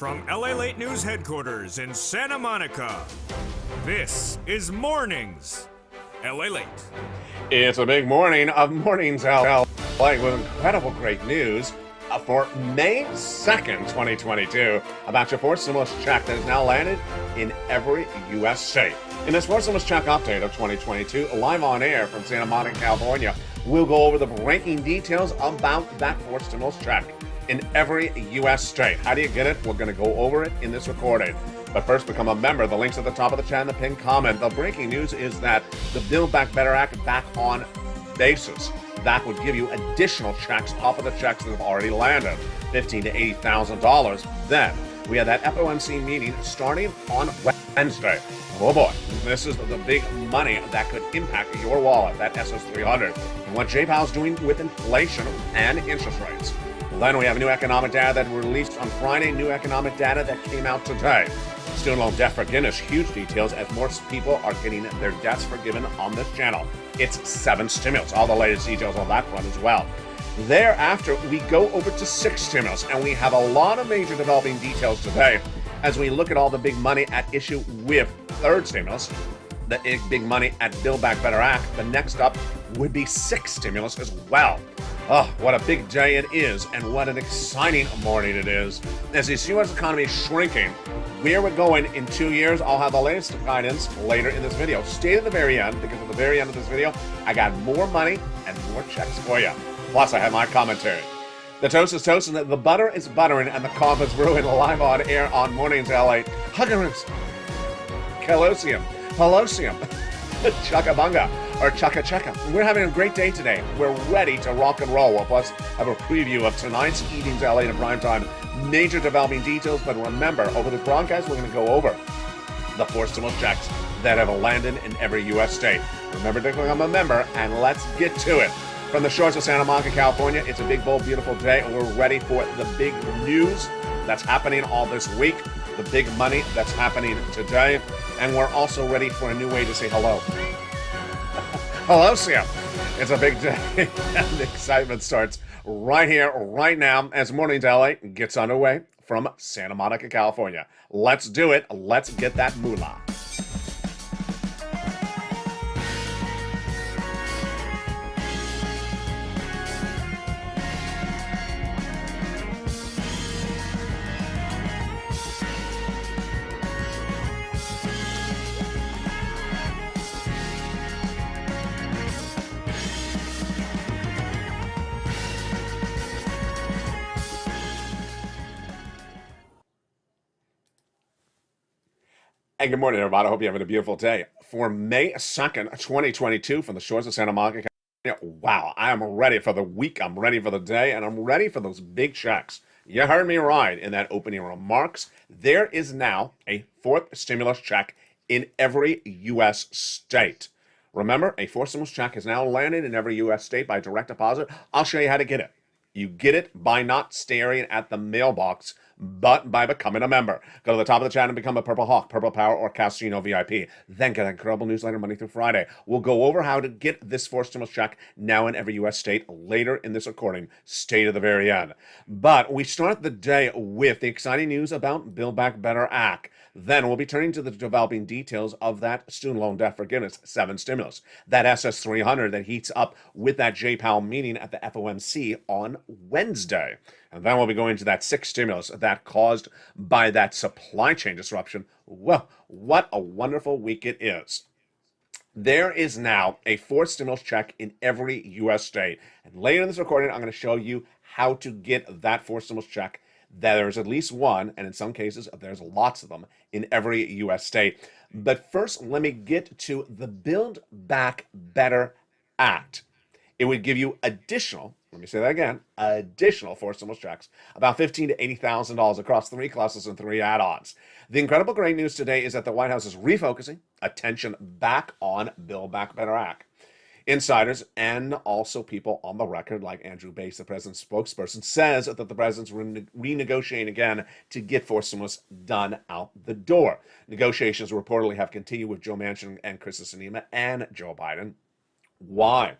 From LALATE News Headquarters in Santa Monica, this is Mornings LALATE. It's a big morning of Mornings LA with incredible great news for May 2nd, 2022 about your fourth stimulus check that has now landed in every U.S. state. In this fourth stimulus check update of 2022, live on air from Santa Monica, California, we'll go over the breaking details about that fourth stimulus check in every U.S. state. How do you get it? We're going to go over it in this recording. But first, become a member. The link's at the top of the chat and the pinned comment. The breaking news is that the Build Back Better Act back on basis. That would give you additional checks off of the checks that have already landed, $15,000 to $80,000. Then we had that FOMC meeting starting on Wednesday. Oh boy, this is the big money that could impact your wallet, that SS300, and what J-Powell's doing with inflation and interest rates. Then we have new economic data that released on Friday, new economic data that came out today. Student loan debt forgiveness, huge details as more people are getting their debts forgiven on this channel. It's 7 stimulus, all the latest details on that front as well. Thereafter, we go over to 6 stimulus, and we have a lot of major developing details today as we look at all the big money at issue with third stimulus, the big money at Build Back Better Act. The next up would be 6 stimulus as well. Oh, what a big day it is, and what an exciting morning it is. As the U.S. economy is shrinking, where we're going in 2 years, I'll have the latest guidance later in this video. Stay to the very end, because at the very end of this video, I got more money and more checks for you. Plus, I have my commentary. The toast is toasting, the butter is buttering, and the coffee is brewing live on air on Mornings LA. Huggerus, Colosseum, Chuckabunga, or Chaka Chaka. We're having a great day today. We're ready to rock and roll. We'll plus have a preview of tonight's Evenings LA in primetime. Major developing details, but remember, over the broadcast, we're going to go over the 4 stimulus checks that have landed in every U.S. state. Remember to become a member, and let's get to it. From the shores of Santa Monica, California, it's a big, bold, beautiful day, and we're ready for the big news that's happening all this week, the big money that's happening today, and we're also ready for a new way to say hello. Hello, Sia. It's a big day, and the excitement starts right here, right now, as Mornings LA gets underway from Santa Monica, California. Let's do it. Let's get that moolah. And good morning, everybody. I hope you're having a beautiful day. For May 2nd, 2022, from the shores of Santa Monica, California, wow, I am ready for the week, I'm ready for the day, and I'm ready for those big checks. You heard me right in that opening remarks. There is now a 4th stimulus check in every U.S. state. Remember, a 4th stimulus check has now landed in every U.S. state by direct deposit. I'll show you how to get it. You get it by not staring at the mailbox, but by becoming a member. Go to the top of the chat and become a Purple Hawk, Purple Power, or Casino VIP. Then get an incredible newsletter Monday through Friday. We'll go over how to get this 4th stimulus check now in every U.S. state later in this recording. Stay to the very end. But we start the day with the exciting news about Build Back Better Act. Then we'll be turning to the developing details of that student loan debt forgiveness, 7 stimulus, that SS300 that heats up with that J-Powell meeting at the FOMC on Wednesday. And then we'll be going to that 6 stimulus that caused by that supply chain disruption. Well, what a wonderful week it is. There is now a 4th stimulus check in every U.S. state. And later in this recording, I'm going to show you how to get that 4th stimulus check. There's at least one, and in some cases, there's lots of them in every U.S. state. But first, let me get to the Build Back Better Act. It would give you additional, let me say that again, additional 4 stimulus checks, about $15,000 to $80,000 across 3 classes and 3 add-ons. The incredible great news today is that the White House is refocusing attention back on Build Back Better Act. Insiders and also people on the record, like Andrew Bates, the president's spokesperson, says that the president's renegotiating again to get 4 stimulus done out the door. Negotiations reportedly have continued with Joe Manchin and Kristen Sinema and Joe Biden. Why?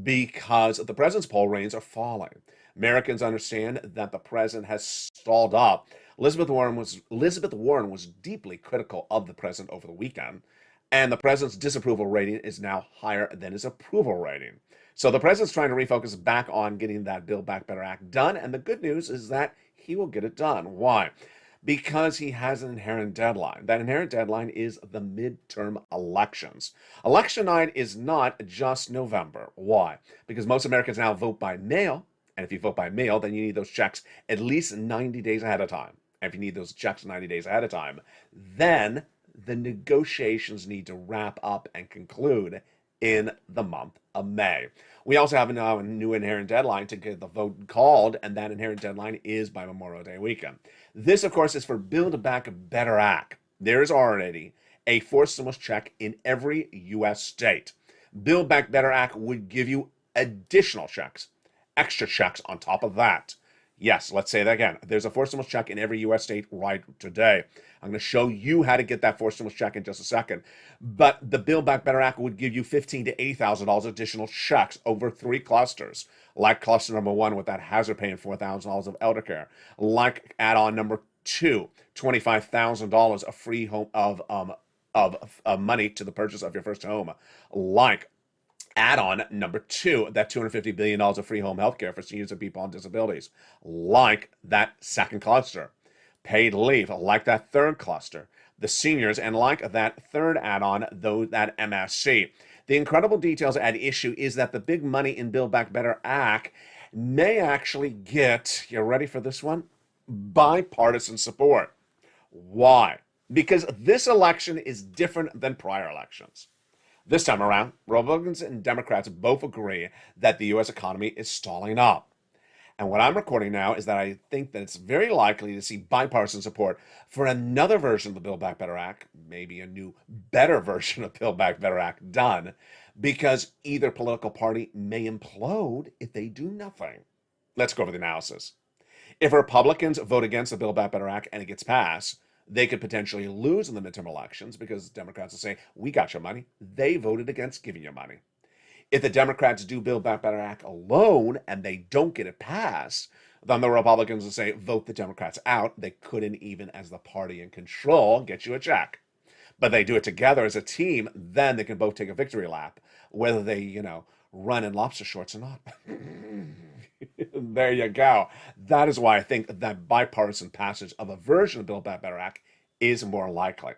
Because the president's poll ratings are falling. Americans understand that the president has stalled up Elizabeth Warren was deeply critical of the president over the weekend, and the president's disapproval rating is now higher than his approval rating. So the president's trying to refocus back on getting that Build Back Better Act done, and the good news is that he will get it done. Why? Because he has an inherent deadline. That inherent deadline is the midterm elections. Election night is not just November. Why? Because most Americans now vote by mail, and if you vote by mail, then you need those checks at least 90 days ahead of time. And if you need those checks 90 days ahead of time, then the negotiations need to wrap up and conclude in the month of May. We also have now a new inherent deadline to get the vote called, and that inherent deadline is by Memorial Day weekend. This, of course, is for Build Back Better Act. There is already a forced stimulus check in every U.S. state. Build Back Better Act would give you additional checks, extra checks on top of that. Yes, let's say that again. There's a forced stimulus check in every U.S. state right today. I'm going to show you how to get that forced stimulus check in just a second. But the Build Back Better Act would give you $15,000 to $80,000 additional checks over 3 clusters, like cluster number 1 with that hazard pay and $4,000 of elder care, like add-on number 2, $25,000 of free home of money to the purchase of your first home, like add-on number 2, that $250 billion of free home health care for seniors and people on disabilities, like that second cluster. Paid leave, like that third cluster. The seniors, and like that third add-on, though that MSC. The incredible details at issue is that the big money in Build Back Better Act may actually get, you ready for this one? Bipartisan support. Why? Because this election is different than prior elections. This time around, Republicans and Democrats both agree that the U.S. economy is stalling up. And what I'm recording now is that I think that it's very likely to see bipartisan support for another version of the Build Back Better Act, maybe a new, better version of Build Back Better Act done, because either political party may implode if they do nothing. Let's go over the analysis. If Republicans vote against the Build Back Better Act and it gets passed, they could potentially lose in the midterm elections because Democrats will say, we got your money. They voted against giving you money. If the Democrats do Build Back Better Act alone and they don't get it passed, then the Republicans will say, vote the Democrats out. They couldn't even, as the party in control, get you a check. But they do it together as a team, then they can both take a victory lap, whether they, run in lobster shorts or not. There you go. That is why I think that bipartisan passage of a version of Build Back Better Act is more likely.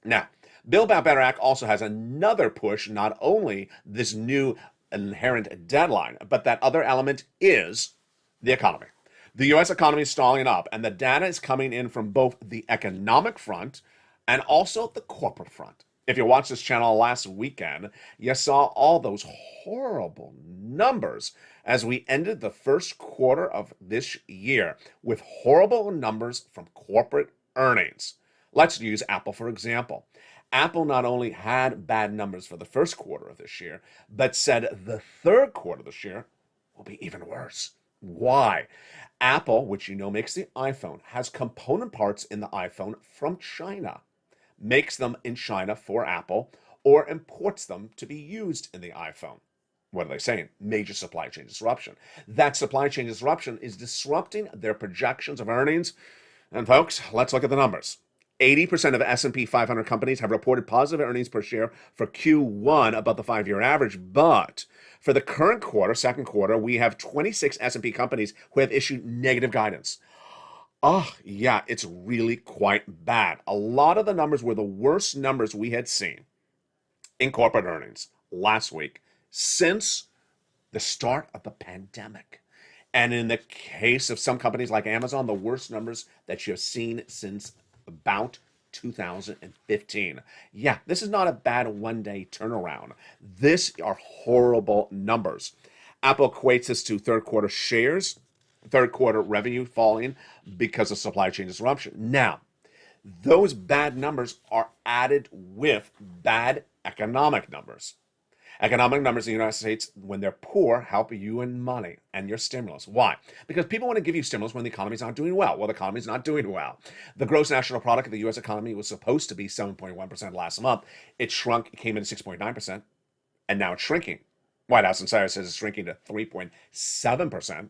Now, Build Back Better Act also has another push, not only this new inherent deadline, but that other element is the economy. The U.S. economy is stalling up, and the data is coming in from both the economic front and also the corporate front. If you watched this channel last weekend, you saw all those horrible numbers as we ended the first quarter of this year with horrible numbers from corporate earnings. Let's use Apple, for example. Apple not only had bad numbers for the first quarter of this year, but said the third quarter of this year will be even worse. Why? Apple, which makes the iPhone, has component parts in the iPhone from China, makes them in China for Apple, or imports them to be used in the iPhone. What are they saying? Major supply chain disruption. That supply chain disruption is disrupting their projections of earnings. And folks, let's look at the numbers. 80% of S&P 500 companies have reported positive earnings per share for Q1 above the 5-year average, but for the current quarter, second quarter, we have 26 S&P companies who have issued negative guidance. Oh, yeah, it's really quite bad. A lot of the numbers were the worst numbers we had seen in corporate earnings last week since the start of the pandemic. And in the case of some companies like Amazon, the worst numbers that you've seen since about 2015. Yeah, this is not a bad one-day turnaround. These are horrible numbers. Apple equates this to third quarter revenue falling because of supply chain disruption. Now, those bad numbers are added with bad economic numbers. Economic numbers in the United States, when they're poor, help you in money and your stimulus. Why? Because people want to give you stimulus when the economy's not doing well. Well, the economy's not doing well. The gross national product of the U.S. economy was supposed to be 7.1% last month. It shrunk, it came in at 6.9%, and now it's shrinking. White House Insider says it's shrinking to 3.7%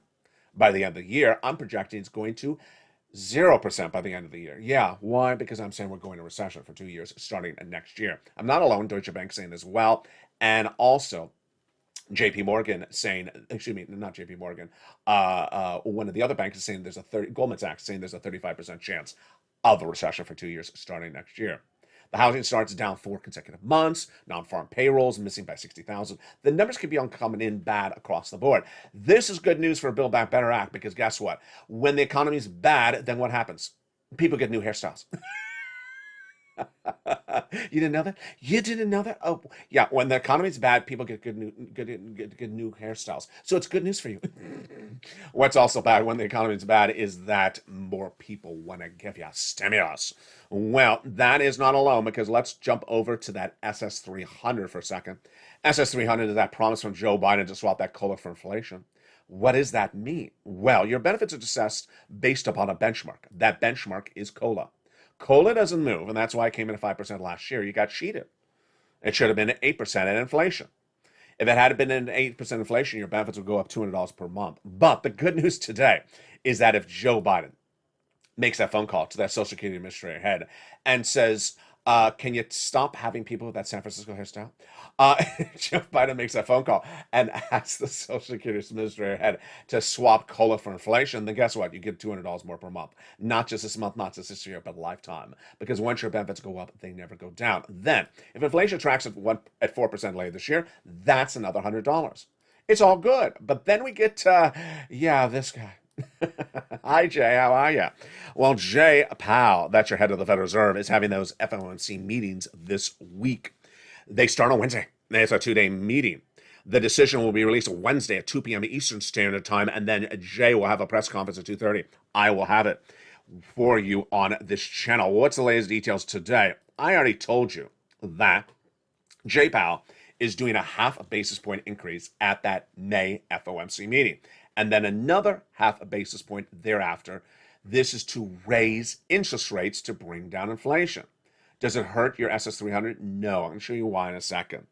by the end of the year. I'm projecting it's going to 0% by the end of the year. Yeah, why? Because I'm saying we're going to recession for 2 years starting next year. I'm not alone. Deutsche Bank saying as well. And also, JP Morgan saying, excuse me, not JP Morgan, one of the other banks is saying there's a Goldman Sachs saying there's a 35% chance of a recession for 2 years starting next year. The housing starts down 4 consecutive months. Non-farm payrolls missing by 60,000. The numbers could be coming in bad across the board. This is good news for a Build Back Better Act because guess what? When the economy is bad, then what happens? People get new hairstyles. You didn't know that? You didn't know that? Oh, yeah. When the economy's bad, people get good new hairstyles. So it's good news for you. What's also bad when the economy's bad is that more people want to give you stimulus. Well, that is not alone because let's jump over to that SS300 for a second. SS300 is that promise from Joe Biden to swap that COLA for inflation. What does that mean? Well, your benefits are assessed based upon a benchmark. That benchmark is COLA. COLA doesn't move, and that's why it came in at 5% last year. You got cheated. It should have been at 8% at inflation. If it had been an 8% inflation, your benefits would go up $200 per month. But the good news today is that if Joe Biden makes that phone call to that Social Security Administrator head and says, can you stop having people with that San Francisco hairstyle? Joe Biden makes that phone call and asks the Social Security Administrator head to swap COLA for inflation, then guess what? You get $200 more per month. Not just this month, not just this year, but lifetime. Because once your benefits go up, they never go down. Then, if inflation tracks at 4% later this year, that's another $100. It's all good. But then we get to, this guy. Hi, Jay. How are you? Well, Jay Powell, that's your head of the Federal Reserve, is having those FOMC meetings this week. They start on Wednesday. It's a 2-day meeting. The decision will be released Wednesday at 2 p.m. Eastern Standard Time, and then Jay will have a press conference at 2:30. I will have it for you on this channel. What's the latest details today? I already told you that Jay Powell is doing a half a basis point increase at that May FOMC meeting. And then another half a basis point thereafter. This is to raise interest rates to bring down inflation. Does it hurt your SS300? No. I'm going to show you why in a second.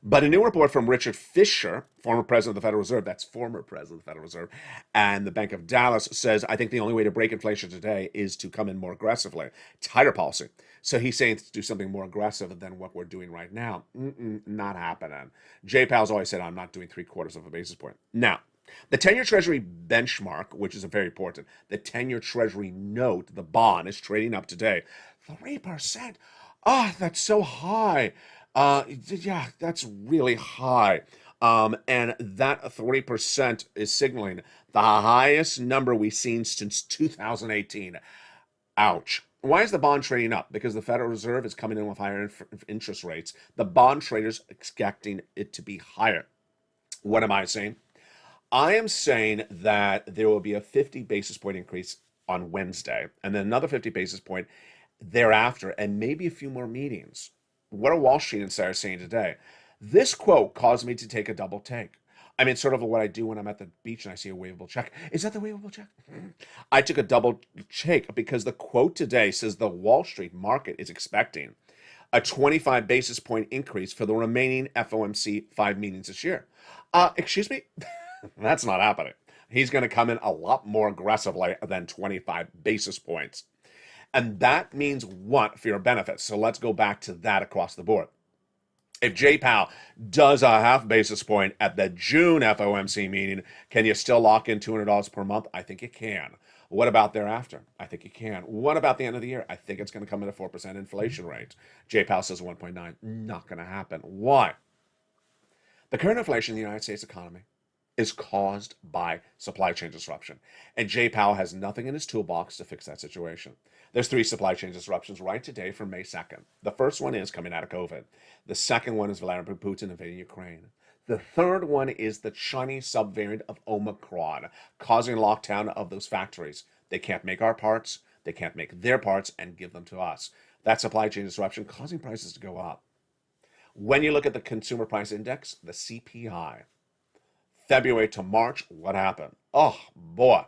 But a new report from Richard Fisher, former president of the Federal Reserve, that's former president of the Federal Reserve, and the Bank of Dallas says, I think the only way to break inflation today is to come in more aggressively. Tighter policy. So he's saying to do something more aggressive than what we're doing right now. Not happening. Jay Powell's always said, I'm not doing 3/4 of a basis point. Now, the 10-year Treasury benchmark, which is very important, the 10-year Treasury note, the bond, is trading up today. 3%. Oh, that's so high. Yeah, that's really high. And that 3% is signaling the highest number we've seen since 2018. Ouch. Why is the bond trading up? Because the Federal Reserve is coming in with higher interest rates. The bond traders expecting it to be higher. What am I saying? I am saying that there will be a 50 basis point increase on Wednesday, and then another 50 basis point thereafter, and maybe a few more meetings. What are Wall Street insiders saying today? This quote caused me to take a double take. I mean, sort of what I do when I'm at the beach and I see a wavable check. Is that the wavable check? I took a double take because the quote today says the Wall Street market is expecting a 25 basis point increase for the remaining FOMC 5 meetings this year. Excuse me? That's not happening. He's going to come in a lot more aggressively than 25 basis points. And that means what for your benefits? So let's go back to that across the board. If Jay Powell does a half basis point at the June FOMC meeting, can you still lock in $200 per month? I think you can. What about thereafter? I think you can. What about the end of the year? I think it's going to come in at 4% inflation rate. Jay Powell says 1.9. Not going to happen. Why? The current inflation in the United States economy is caused by supply chain disruption. And Jay Powell has nothing in his toolbox to fix that situation. There's 3 supply chain disruptions right today for May 2nd. The first one is coming out of COVID. The second one is Vladimir Putin invading Ukraine. The third one is the Chinese subvariant of Omicron, causing lockdown of those factories. They can't make our parts, they can't make their parts and give them to us. That supply chain disruption causing prices to go up. When you look at the consumer price index, the CPI, February to March, what happened? Oh, boy,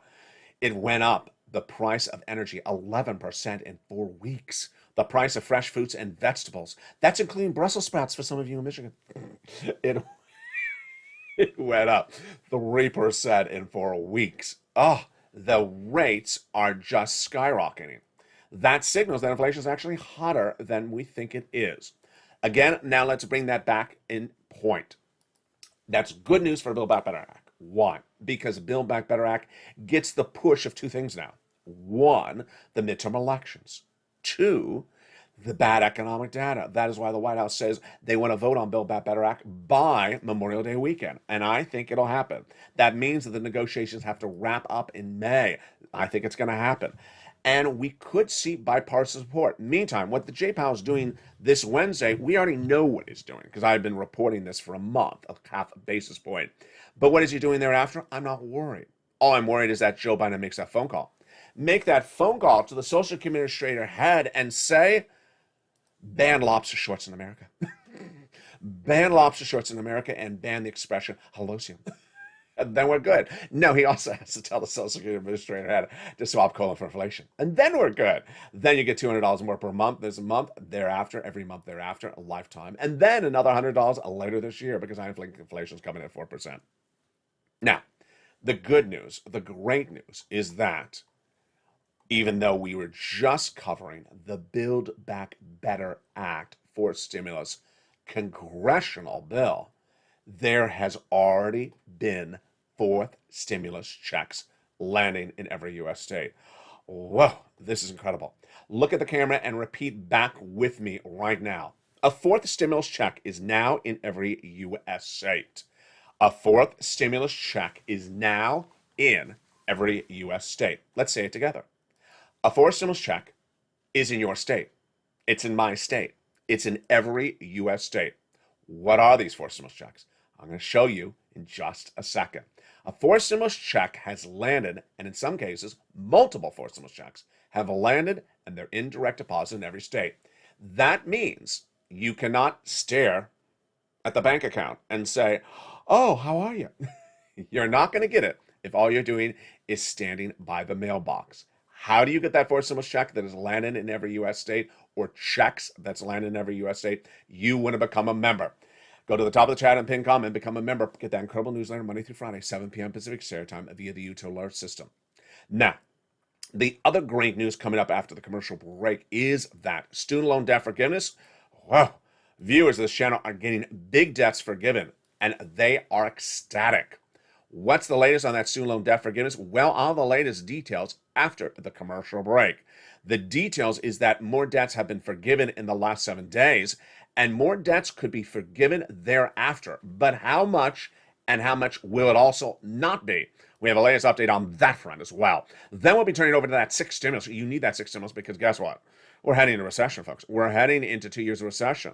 it went up. The price of energy, 11% in 4 weeks. The price of fresh fruits and vegetables, that's including Brussels sprouts for some of you in Michigan. It went up 3% in 4 weeks. Oh, the rates are just skyrocketing. That signals that inflation is actually hotter than we think it is. Again, now let's bring that back in point. That's good news for Build Back Better Act. Why? Because Build Back Better Act gets the push of two things now. One, the midterm elections. Two, the bad economic data. That is why the White House says they want to vote on Build Back Better Act by Memorial Day weekend. And I think it'll happen. That means that the negotiations have to wrap up in May. I think it's going to happen. And we could see bipartisan support. Meantime, what the J-POW is doing this Wednesday, we already know what he's doing because I've been reporting this for a month, a half a basis point. But what is he doing thereafter? I'm not worried. All I'm worried is that Joe Biden makes that phone call. Make that phone call to the Social Security Administrator head and say, ban lobster shorts in America. Ban lobster shorts in America and ban the expression hallucium. And then we're good. No, he also has to tell the Social Security Administrator head to swap colon for inflation. And then we're good. Then you get $200 more per month this month, thereafter, every month thereafter, a lifetime. And then another $100 later this year because I think inflation is coming at 4%. Now, the good news, the great news is that even though we were just covering the Build Back Better Act for stimulus congressional bill, there has already been fourth stimulus checks landing in every U.S. state. Whoa, this is incredible. Look at the camera and repeat back with me right now. A fourth stimulus check is now in every U.S. state. A fourth stimulus check is now in every U.S. state. Let's say it together. A fourth stimulus check is in your state. It's in my state. It's in every U.S. state. What are these fourth stimulus checks? I'm going to show you in just a second. A fourth stimulus check has landed, and in some cases, multiple fourth stimulus checks have landed, and they're in direct deposit in every state. That means you cannot stare at the bank account and say, oh, how are you? You're not going to get it if all you're doing is standing by the mailbox. How do you get that fourth stimulus check that is landed in every U.S. state or checks that's landed in every U.S. state? You want to become a member. Go to the top of the chat and pin comment, become a member. Get that incredible newsletter Monday through Friday, 7 p.m. Pacific Standard Time via the YouTube alert system. Now, the other great news coming up after the commercial break is that student loan debt forgiveness. Wow, viewers of this channel are getting big debts forgiven, and they are ecstatic. What's the latest on that student loan debt forgiveness? Well, all the latest details after the commercial break. The details is that more debts have been forgiven in the last 7 days, and more debts could be forgiven thereafter. But how much and how much will it also not be? We have a latest update on that front as well. Then we'll be turning over to that sixth stimulus. You need that sixth stimulus because guess what? We're heading into recession, folks. We're heading into 2 years of recession.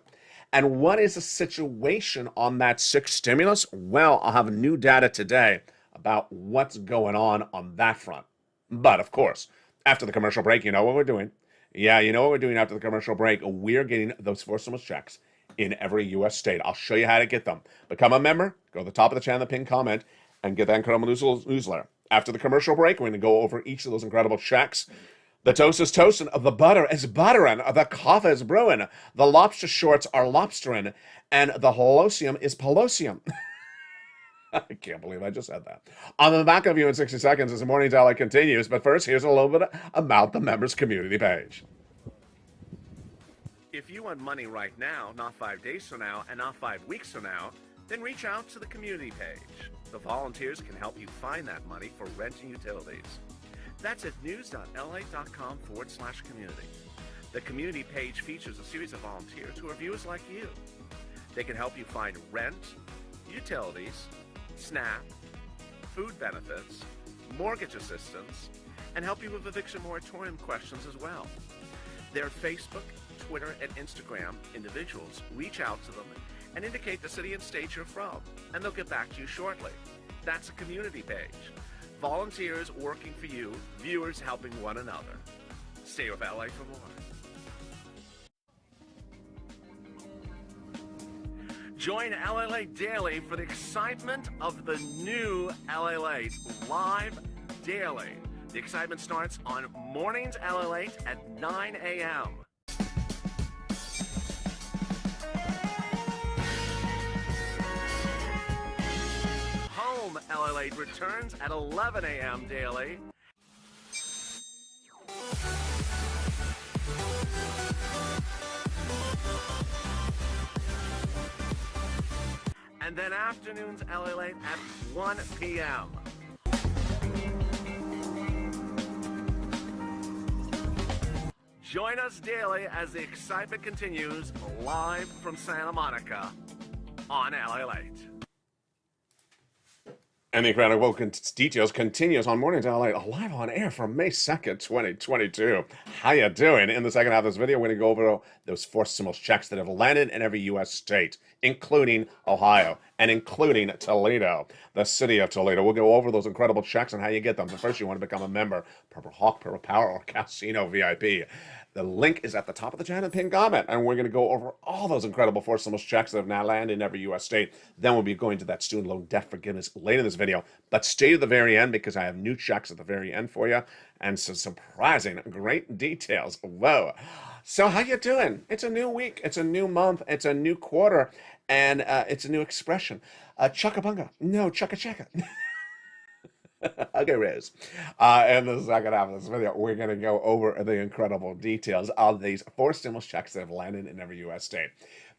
And what is the situation on that sixth stimulus? Well, I'll have new data today about what's going on that front. But of course, after the commercial break, you know what we're doing. Yeah, you know what we're doing after the commercial break. We're getting those fourth stimulus checks in every U.S. state. I'll show you how to get them. Become a member. Go to the top of the channel, pin comment, and get that incredible newsletter. After the commercial break, we're going to go over each of those incredible checks. The toast is toasting, the butter is buttering, the coffee is brewing, the lobster shorts are lobstering, and the holosium is pelosium. I can't believe I just said that. I'll be back with you in 60 seconds as the Morning Tally continues, but first, here's a little bit about the members community page. If you want money right now, not 5 days from now, and not 5 weeks from now, then reach out to the community page. The volunteers can help you find that money for rent and utilities. That's at news.la.com/community. The community page features a series of volunteers who are viewers like you. They can help you find rent, utilities, SNAP, food benefits, mortgage assistance, and help you with eviction moratorium questions as well. Their Facebook, Twitter, and Instagram individuals reach out to them and indicate the city and state you're from, and they'll get back to you shortly. That's a community page. Volunteers working for you, viewers helping one another. Stay with LA for more. Join LALATE Daily for the excitement of the new LALATE live daily. The excitement starts on Mornings LALATE at 9 a.m. Home LALATE returns at 11 a.m. daily, And then afternoons LALATE at 1 p.m. Join us daily as the excitement continues live from Santa Monica on LALATE. And the incredible details continues on Mornings LALATE, live on air from May 2nd, 2022. How you doing? In the second half of this video, we're going to go over those forced stimulus checks that have landed in every U.S. state, including Ohio and including Toledo, the city of Toledo. We'll go over those incredible checks and how you get them. But first, you want to become a member, Purple Hawk, Purple Power, or Casino VIP. The link is at the top of the channel, pinned comment, and we're going to go over all those incredible forced stimulus checks that have now landed in every U.S. state. Then we'll be going to that student loan debt forgiveness later in this video. But stay to the very end because I have new checks at the very end for you and some surprising, great details. Whoa. So how you doing? It's a new week. It's a new month. It's a new quarter. And it's a new expression. Chuckabunga. No, chugga-chugga. Okay, Riz. In the second half of this video, we're going to go over the incredible details of these forced stimulus checks that have landed in every U.S. state.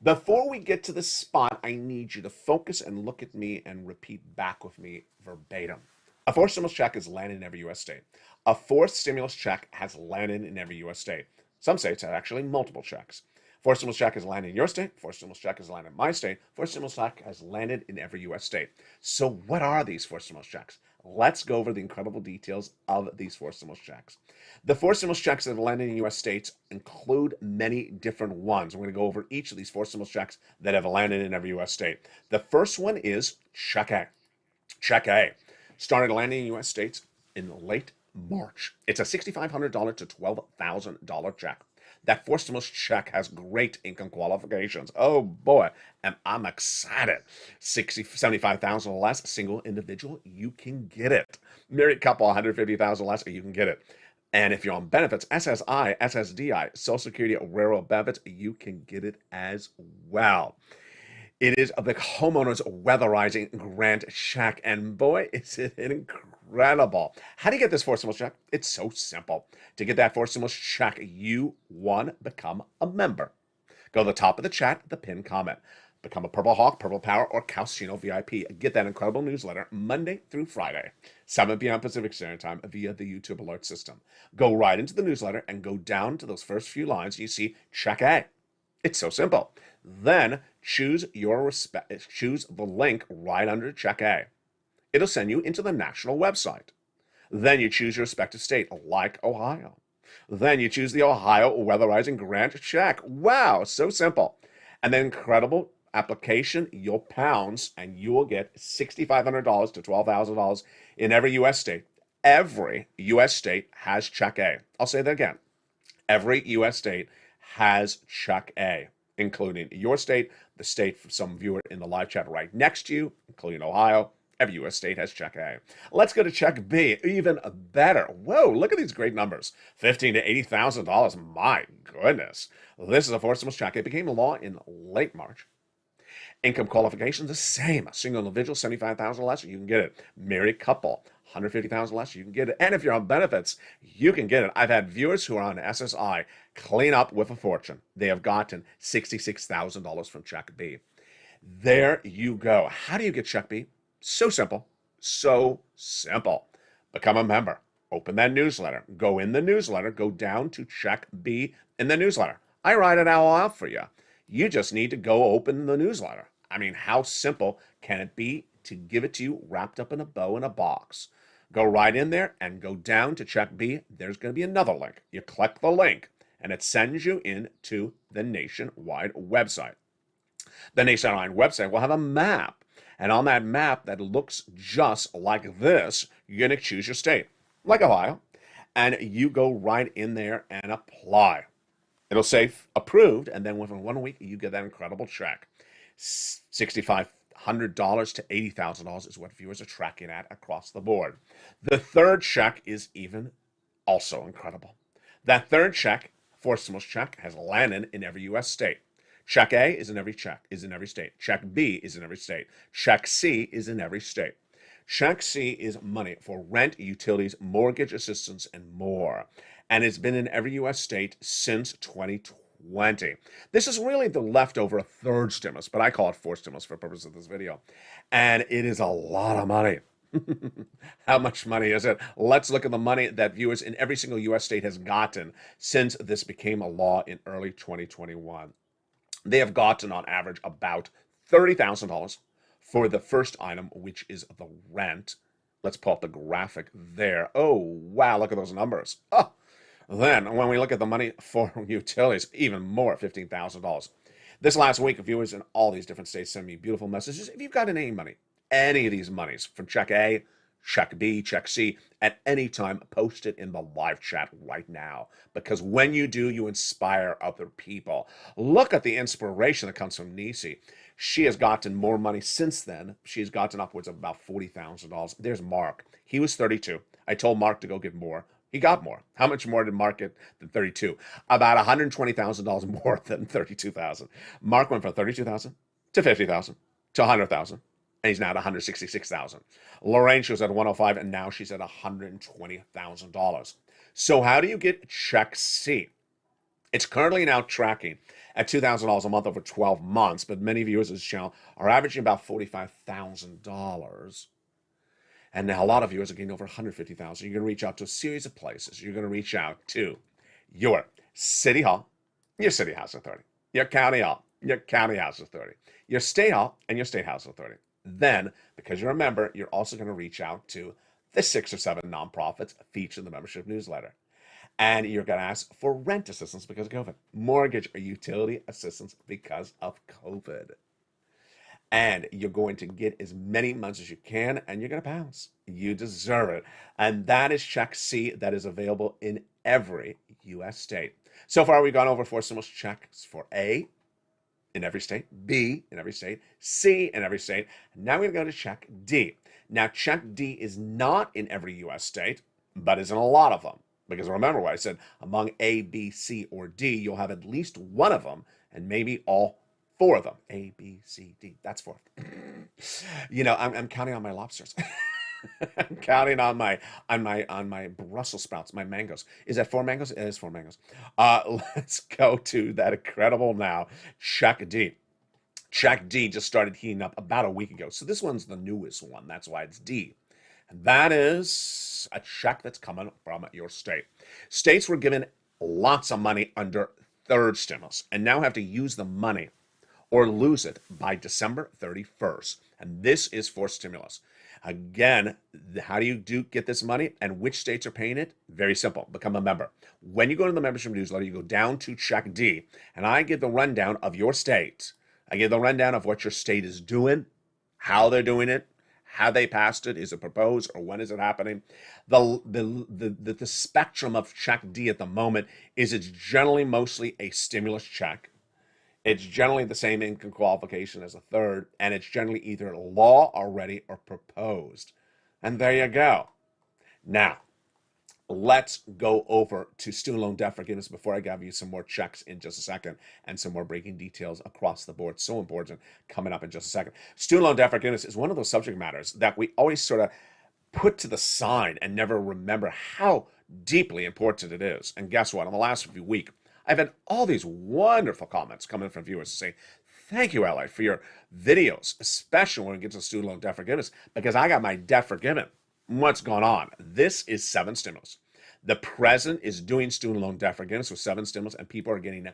Before we get to the spot, I need you to focus and look at me and repeat back with me verbatim. A forced stimulus check has landed in every U.S. state. A forced stimulus check has landed in every U.S. state. Some states have actually multiple checks. Forced stimulus check has landed in your state. Forced stimulus check has landed in my state. Forced stimulus check has landed in every U.S. state. So what are these forced stimulus checks? Let's go over the incredible details of these forced stimulus checks. The forced stimulus checks that have landed in U.S. states include many different ones. We're going to go over each of these forced stimulus checks that have landed in every U.S. state. The first one is Check A. Check A started landing in U.S. states in late March. It's a $6,500 to $12,000 check. That forced stimulus check has great income qualifications. Oh boy, and I'm excited. $75,000 or less, single individual, you can get it. Married couple, $150,000 less, you can get it. And if you're on benefits, SSI, SSDI, Social Security, railroad benefits, you can get it as well. It is the homeowner's weatherizing grant check, and boy, is it incredible. How do you get this forced stimulus check? It's so simple. To get that forced stimulus check, you, one, become a member. Go to the top of the chat, the pinned comment. Become a Purple Hawk, Purple Power, or Casino VIP. Get that incredible newsletter Monday through Friday, 7 p.m. Pacific Standard Time via the YouTube alert system. Go right into the newsletter and go down to those first few lines. You see Check A. It's so simple. Then choose the link right under Check A. It'll send you into the national website. Then you choose your respective state, like Ohio. Then you choose the Ohio Weatherizing Grant check. Wow, so simple. And then incredible application, you'll pounce, and you will get $6,500 to $12,000 in every U.S. state. Every U.S. state has Check A. I'll say that again. Every U.S. state has Check A, including your state, the state for some viewer in the live chat right next to you, including Ohio. Every U.S. state has Check A. Let's go to Check B, even better. Whoa, look at these great numbers. $15,000 to $80,000. My goodness. This is a forced stimulus check. It became law in late March. Income qualifications, the same. A single individual, $75,000 less, you can get it. Married couple, $150,000 less, you can get it. And if you're on benefits, you can get it. I've had viewers who are on SSI clean up with a fortune. They have gotten $66,000 from Check B. There you go. How do you get Check B? So simple. So simple. Become a member. Open that newsletter. Go in the newsletter. Go down to Check B in the newsletter. I write it all out for you. You just need to go open the newsletter. I mean, how simple can it be to give it to you wrapped up in a bow in a box? Go right in there and go down to Check B. There's going to be another link. You click the link and it sends you into the nationwide website. The nationwide website will have a map. And on that map that looks just like this, you're going to choose your state, like Ohio, and you go right in there and apply. It'll say approved, and then within 1 week, you get that incredible check. $6,500 to $80,000 is what viewers are tracking at across the board. The third check is even also incredible. That third check, forced stimulus check, has landed in every U.S. state. Check A is in every state. Check B is in every state. Check C is in every state. Check C is money for rent, utilities, mortgage assistance, and more. and it's been in every U.S. state since 2020. This is really the leftover third stimulus, but I call it fourth stimulus for purposes of this video. And it is a lot of money. How much money is it? Let's look at the money that viewers in every single U.S. state has gotten since this became a law in early 2021. They have gotten, on average, about $30,000 for the first item, which is the rent. Let's pull up the graphic there. Oh, wow, look at those numbers. Oh, then, when we look at the money for utilities, even more, $15,000. This last week, viewers in all these different states send me beautiful messages. If you've got any money, any of these monies, from check A, check B, check C, at any time, post it in the live chat right now. Because when you do, you inspire other people. Look at the inspiration that comes from Nisi. She has gotten more money since then. She's gotten upwards of about $40,000. There's Mark. He was 32. I told Mark to go get more. He got more. How much more did Mark get than 32? About $120,000 more than 32,000. Mark went from 32,000 to 50,000 to 100,000. And he's now at 166,000. Lorraine, she was at 105, and now she's at $120,000. So how do you get check C? It's currently now tracking at $2,000 a month over 12 months, but many viewers of this channel are averaging about $45,000. And now a lot of viewers are getting over $150,000. You're going to reach out to a series of places. You're going to reach out to your city hall, your city house authority, your county hall, your county house authority, your state hall, and your state house authority. Then, because you're a member, you're also going to reach out to the 6 or 7 nonprofits featured in the membership newsletter. And you're going to ask for rent assistance because of COVID, mortgage or utility assistance because of COVID. And you're going to get as many months as you can, and you're going to bounce. You deserve it. And that is check C that is available in every U.S. state. So far, we've gone over 4 stimulus checks for A, in every state, B in every state, C in every state. Now we're going to go to check D. Now, check D is not in every U.S. state, but is in a lot of them. Because remember what I said, among A, B, C, or D, you'll have at least one of them, and maybe all 4 of them. A, B, C, D. That's 4. You know, I'm counting on my lobsters. I'm counting on my Brussels sprouts, my mangoes. Is that 4 mangoes? It is 4 mangoes. Let's go to that incredible now. Check D. Check D just started heating up about a week ago. So this one's the newest one. That's why it's D. And that is a check that's coming from your state. States were given lots of money under third stimulus and now have to use the money or lose it by December 31st. And this is for stimulus. Again, how do you get this money and which states are paying it? Very simple. Become a member. When you go to the membership newsletter, you go down to check D, and I give the rundown of your state. I give the rundown of what your state is doing, how they're doing it, how they passed it, is it proposed, or when is it happening? The spectrum of check D at the moment is it's generally mostly a stimulus check. It's generally the same income qualification as a third, and it's generally either law already or proposed. And there you go. Now, let's go over to student loan debt forgiveness before I give you some more checks in just a second and some more breaking details across the board. So important coming up in just a second. Student loan debt forgiveness is one of those subject matters that we always sort of put to the side and never remember how deeply important it is. And guess what? In the last few weeks, I've had all these wonderful comments coming from viewers saying, thank you, LA, for your videos, especially when it gets to student loan debt forgiveness, because I got my debt forgiven. What's going on? This is 7 stimulus. The president is doing student loan debt forgiveness with 7 stimulus, and people are getting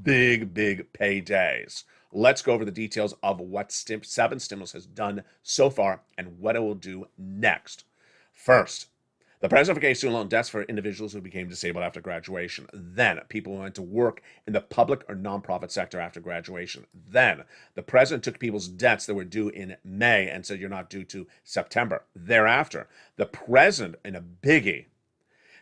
big, big paydays. Let's go over the details of what 7 stimulus has done so far and what it will do next. First, the president forgave student loan debts for individuals who became disabled after graduation. Then, people who went to work in the public or nonprofit sector after graduation. Then, the president took people's debts that were due in May and said, you're not due to September. Thereafter, the president, in a biggie,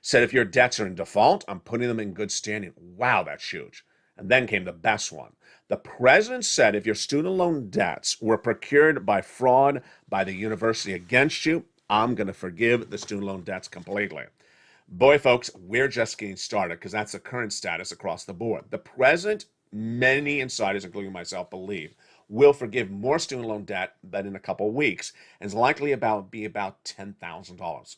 said, if your debts are in default, I'm putting them in good standing. Wow, that's huge. And then came the best one. The president said, if your student loan debts were procured by fraud by the university against you, I'm going to forgive the student loan debts completely. Boy, folks, we're just getting started because that's the current status across the board. The president, many insiders, including myself, believe will forgive more student loan debt than in a couple of weeks and is likely be about $10,000.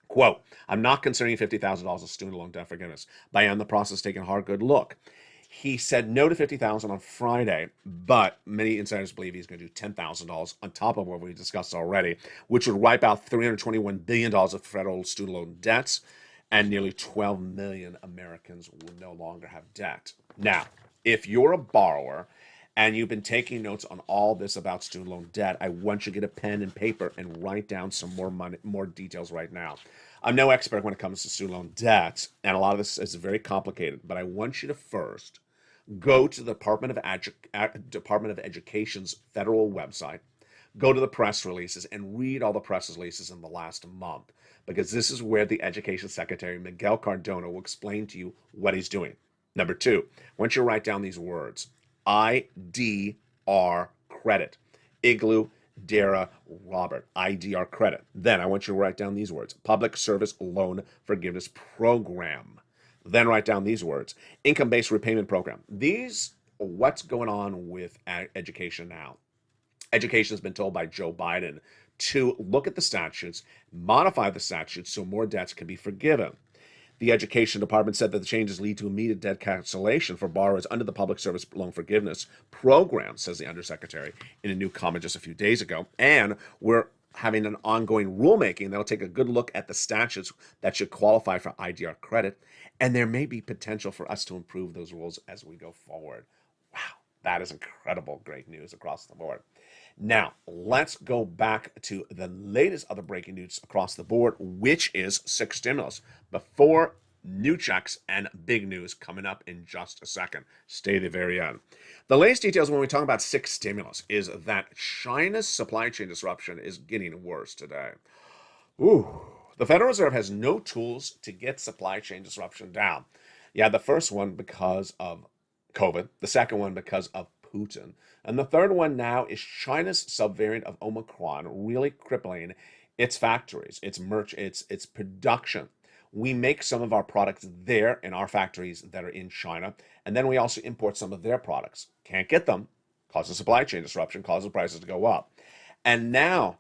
Quote, I'm not considering $50,000 of student loan debt forgiveness, but I am in the process of taking a hard, good look. He said no to $50,000 on Friday, but many insiders believe he's going to do $10,000 on top of what we discussed already, which would wipe out $321 billion of federal student loan debts, and nearly 12 million Americans will no longer have debt. Now, if you're a borrower and you've been taking notes on all this about student loan debt, I want you to get a pen and paper and write down some more details right now. I'm no expert when it comes to student loan debt, and a lot of this is very complicated, but I want you to first go to the Department of Education's federal website, go to the press releases, and read all the press releases in the last month, because this is where the Education Secretary, Miguel Cardona, will explain to you what he's doing. Number two, I want you to write down these words. IDR credit. Igloo, Dara, Robert. IDR credit. Then I want you to write down these words. Public Service Loan Forgiveness Program. Then write down these words. Income-based repayment program. These are what's going on with education now. Education has been told by Joe Biden to look at the statutes, modify the statutes so more debts can be forgiven. The Education Department said that the changes lead to immediate debt cancellation for borrowers under the Public Service Loan Forgiveness Program, says the Undersecretary in a new comment just a few days ago. And we're having an ongoing rulemaking that'll take a good look at the statutes that should qualify for IDR credit. And there may be potential for us to improve those rules as we go forward. Wow, that is incredible, great news across the board. Now, let's go back to the latest other breaking news across the board, which is 6 stimulus. Before new checks and big news coming up in just a second. Stay to the very end. The latest details when we talk about 6 stimulus is that China's supply chain disruption is getting worse today. Ooh. The Federal Reserve has no tools to get supply chain disruption down. Yeah, the first one because of COVID, the second one because of Putin, and the third one now is China's subvariant of Omicron really crippling its factories, its production. We make some of our products there in our factories that are in China, and then we also import some of their products. Can't get them, causes supply chain disruption, causes prices to go up. And now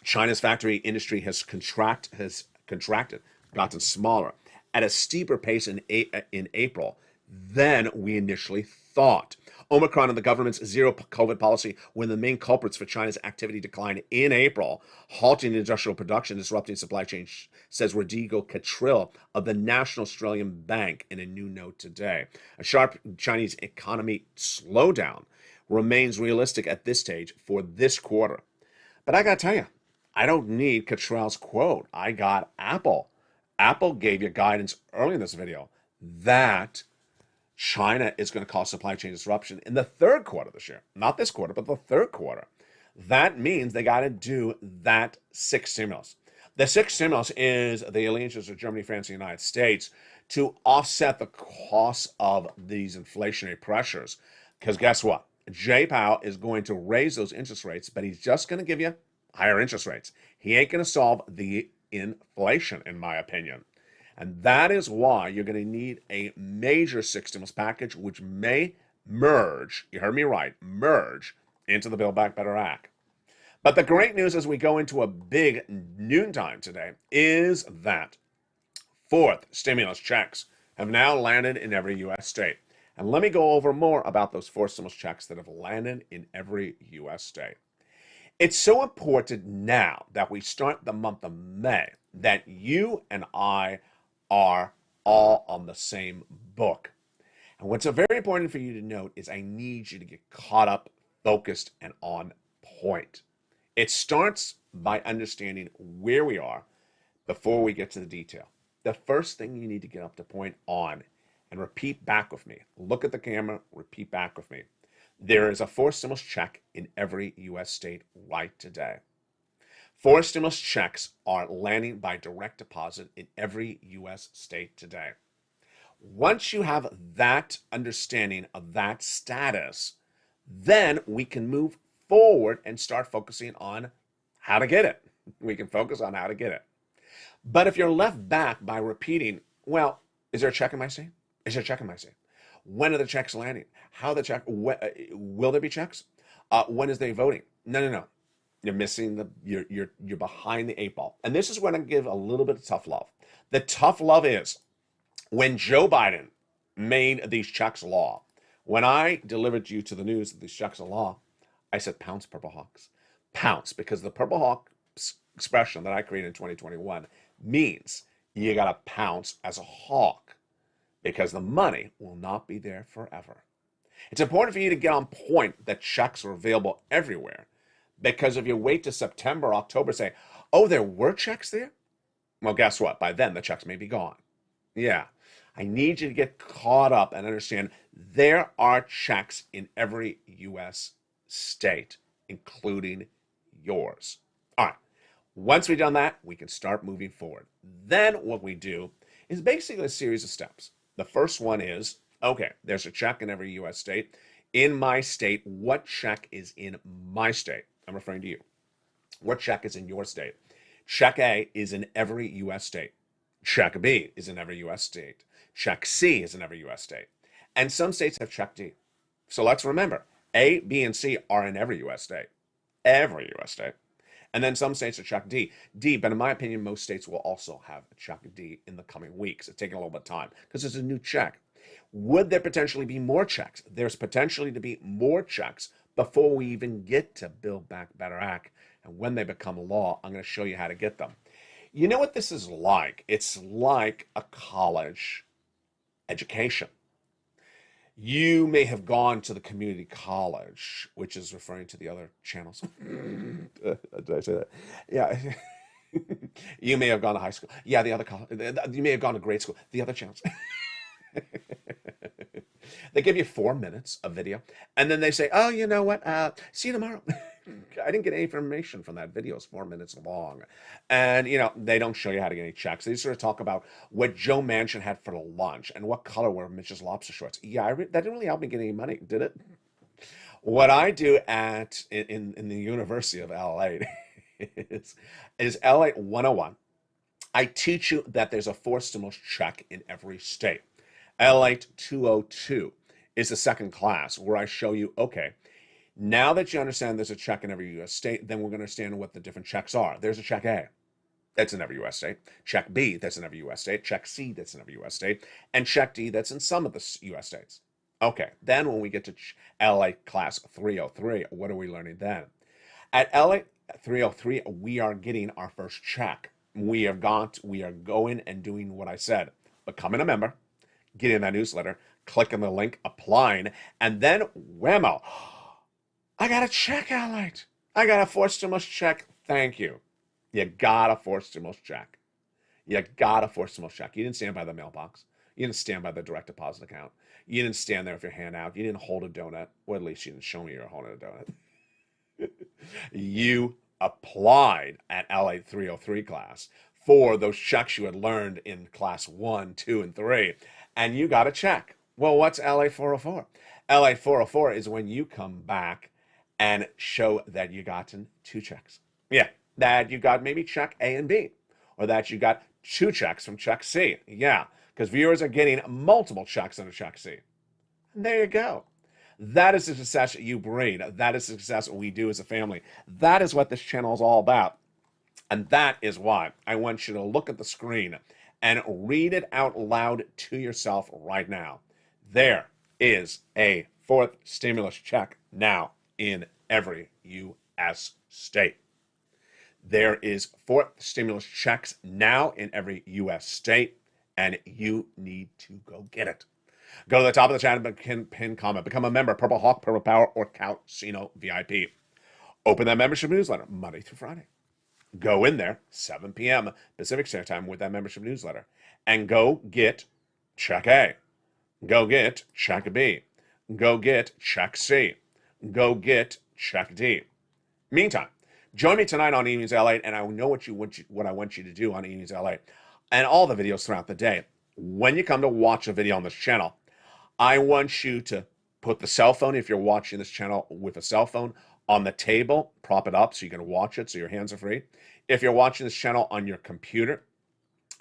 China's factory industry has contracted, gotten smaller at a steeper pace in April than we initially thought. Omicron and the government's zero COVID policy were the main culprits for China's activity decline in April, halting industrial production, disrupting supply chain, says Rodrigo Catril of the National Australian Bank in a new note today. A sharp Chinese economy slowdown remains realistic at this stage for this quarter. But I got to tell you, I don't need Catril's quote. I got Apple. Apple gave you guidance early in this video that China is going to cause supply chain disruption in the third quarter this year. Not this quarter, but the third quarter. That means they got to do that 6 stimulus. The 6 stimulus is the alliances of Germany, France, and the United States to offset the costs of these inflationary pressures. Because guess what? Jay Powell is going to raise those interest rates, but he's just going to give you higher interest rates. He ain't going to solve the inflation, in my opinion. And that is why you're going to need a major 6 stimulus package, which may merge, you heard me right, merge into the Build Back Better Act. But the great news as we go into a big noontime today is that 4th stimulus checks have now landed in every U.S. state. And let me go over more about those 4 stimulus checks that have landed in every U.S. state. It's so important now that we start the month of May that you and I are all on the same book. And what's very important for you to note is I need you to get caught up, focused, and on point. It starts by understanding where we are before we get to the detail. The first thing you need to get up to point on and repeat back with me. Look at the camera, repeat back with me. There is a 4 stimulus check in every U.S. state right today. 4 stimulus checks are landing by direct deposit in every U.S. state today. Once you have that understanding of that status, then we can move forward and start focusing on how to get it. We can focus on how to get it. But if you're left back by repeating, well, is there a check in my state? Is there a check in my state? When are the checks landing? How the check? Will there be checks? When is they voting? No. You're missing you're behind the eight ball. And this is when I give a little bit of tough love. The tough love is when Joe Biden made these checks law. When I delivered you to the news that these checks are law, I said pounce Purple Hawks. Pounce, because the Purple Hawk expression that I created in 2021 means you got to pounce as a hawk because the money will not be there forever. It's important for you to get on point that checks are available everywhere, because if you wait to September, October, say, oh, there were checks there? Well, guess what? By then, the checks may be gone. Yeah. I need you to get caught up and understand there are checks in every U.S. state, including yours. All right. Once we've done that, we can start moving forward. Then what we do is basically a series of steps. The first one is, okay, there's a check in every U.S. state. In my state, what check is in my state? I'm referring to you. What check is in your state? Check A is in every U.S. state. Check B is in every U.S. state. Check C is in every U.S. state. And some states have check D. So let's remember, A, B, and C are in every U.S. state. Every U.S. state. And then some states are check D. But in my opinion, most states will also have a check D in the coming weeks. It's taking a little bit of time because it's a new check. Would there potentially be more checks? There's potentially to be more checks before we even get to Build Back Better Act. And when they become law, I'm going to show you how to get them. You know what this is like? It's like a college education. You may have gone to the community college, which is referring to the other channels. Did I say that? Yeah. You may have gone to high school. Yeah, the other college. You may have gone to grade school. The other channels. They give you 4 minutes of video, and then they say, oh, you know what? See you tomorrow. I didn't get any information from that video. It's 4 minutes long. And, they don't show you how to get any checks. They sort of talk about what Joe Manchin had for lunch and what color were Mitch's lobster shorts. Yeah, that didn't really help me get any money, did it? What I do in the University of LALATE is LALATE 101. I teach you that there's a forced stimulus check in every state. LALATE 202 is the second class where I show you, okay, now that you understand there's a check in every U.S. state, then we're going to understand what the different checks are. There's a check A. That's in every U.S. state. Check B, that's in every U.S. state. Check C, that's in every U.S. state. And check D, that's in some of the U.S. states. Okay, then when we get to LA Class 303, what are we learning then? At LA 303, we are getting our first check. We are going and doing what I said. Becoming a member, getting that newsletter, clicking the link, applying, and then whammo, I got a check, LALATE. I got a forced stimulus check. Thank you. You got a forced stimulus check. You got a forced stimulus check. You didn't stand by the mailbox. You didn't stand by the direct deposit account. You didn't stand there with your hand out. You didn't hold a donut. Or at least you didn't show me you were holding a donut. You applied at LA 303 class for those checks you had learned in class 1, 2, and 3, and you got a check. Well, what's LA 404? LA 404 is when you come back and show that you gotten 2 checks. Yeah, that you got maybe check A and B, or that you got 2 checks from check C. Yeah, because viewers are getting multiple checks on a check C. And there you go. That is the success you bring. That is the success we do as a family. That is what this channel is all about. And that is why I want you to look at the screen and read it out loud to yourself right now. There is a 4th stimulus check now in every U.S. state. There is 4th stimulus checks now in every U.S. state, and you need to go get it. Go to the top of the channel, pin comment, become a member, Purple Hawk, Purple Power, or Casino VIP. Open that membership newsletter Monday through Friday. Go in there, 7 p.m. Pacific Standard Time with that membership newsletter, and go get check A. Go get check B. Go get check C. Go get check D. Meantime, join me tonight on Evenings LA, and I know what I want you to do on Evenings LA and all the videos throughout the day. When you come to watch a video on this channel, I want you to put the cell phone, if you're watching this channel with a cell phone, on the table, prop it up so you can watch it so your hands are free. If you're watching this channel on your computer,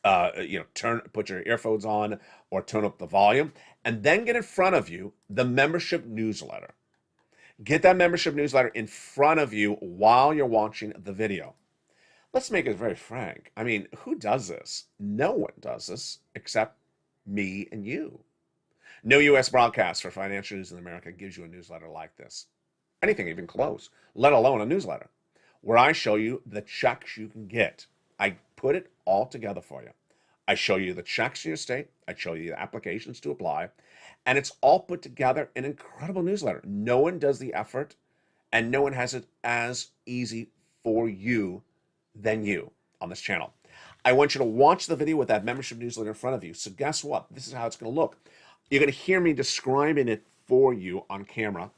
put your earphones on or turn up the volume, and then get in front of you the membership newsletter. Get that membership newsletter in front of you while you're watching the video. Let's make it very frank. I mean, who does this? No one does this except me and you. No U.S. broadcast for financial news in America gives you a newsletter like this. Anything even close, let alone a newsletter, where I show you the checks you can get. I put it all together for you. I show you the checks in your state. I show you the applications to apply. And it's all put together in an incredible newsletter. No one does the effort, and no one has it as easy for you than you on this channel. I want you to watch the video with that membership newsletter in front of you. So guess what? This is how it's going to look. You're going to hear me describing it for you on camera,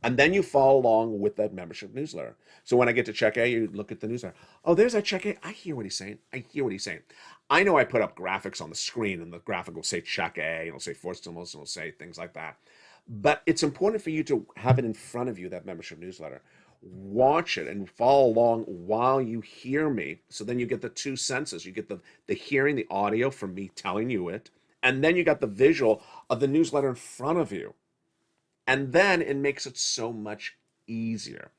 and then you follow along with that membership newsletter. So when I get to check A, you look at the newsletter. Oh, there's that check A. I hear what he's saying. I hear what he's saying. I know I put up graphics on the screen, and the graphic will say check A, and it'll say four stimulus, and it'll say things like that. But it's important for you to have it in front of you, that membership newsletter. Watch it and follow along while you hear me. So then you get the two senses. You get the hearing, the audio from me telling you it, and then you got the visual of the newsletter in front of you. And then it makes it so much easier.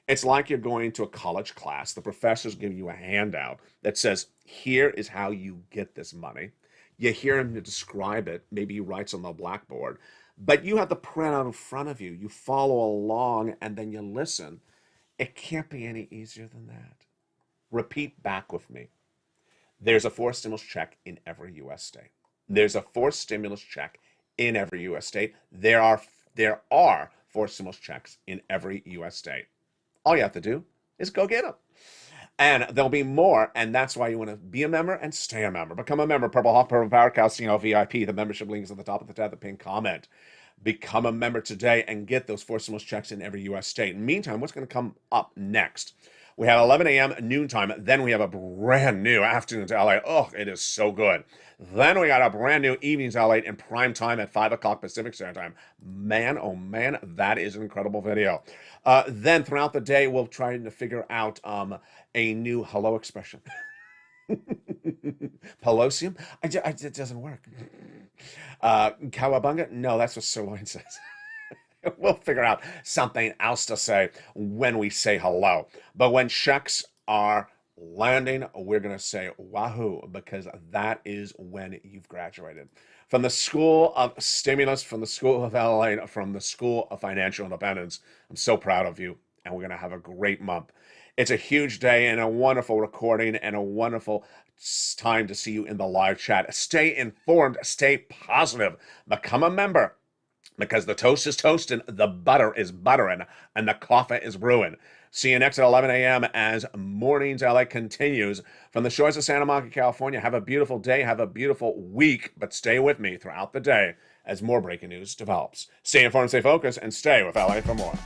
It's like you're going to a college class. The professor's giving you a handout that says, here is how you get this money. You hear him describe it. Maybe he writes on the blackboard. But you have the printout in front of you. You follow along, and then you listen. It can't be any easier than that. Repeat back with me. There's a forced stimulus check in every U.S. state. There's a forced stimulus check in every U.S. state. There are forced stimulus checks in every U.S. state. All you have to do is go get them. And there'll be more, and that's why you want to be a member and stay a member. Become a member, Purple Hawk, Purple Power Cow, VIP. The membership link is at the top of the tab, the pinned comment. Become a member today and get those forced stimulus checks in every U.S. state. Meantime, what's going to come up next? We have 11 a.m. noontime. Then we have a brand new afternoon to LA. Oh, it is so good. Then we got a brand new evenings LA in prime time at 5 o'clock Pacific Standard Time. Man, oh man, that is an incredible video. Then throughout the day, we'll try to figure out a new hello expression. Pelosium? It doesn't work. Cowabunga? No, that's what sirloin says. We'll figure out something else to say when we say hello. But when checks are landing, we're going to say wahoo, because that is when you've graduated. From the School of Stimulus, from the School of LA, from the School of Financial Independence, I'm so proud of you, and we're going to have a great month. It's a huge day and a wonderful recording and a wonderful time to see you in the live chat. Stay informed, stay positive, become a member, because the toast is toasting, the butter is buttering, and the coffee is brewing. See you next at 11 a.m. as Mornings LA continues from the shores of Santa Monica, California. Have a beautiful day, have a beautiful week, but stay with me throughout the day as more breaking news develops. Stay informed, stay focused, and stay with LA for more.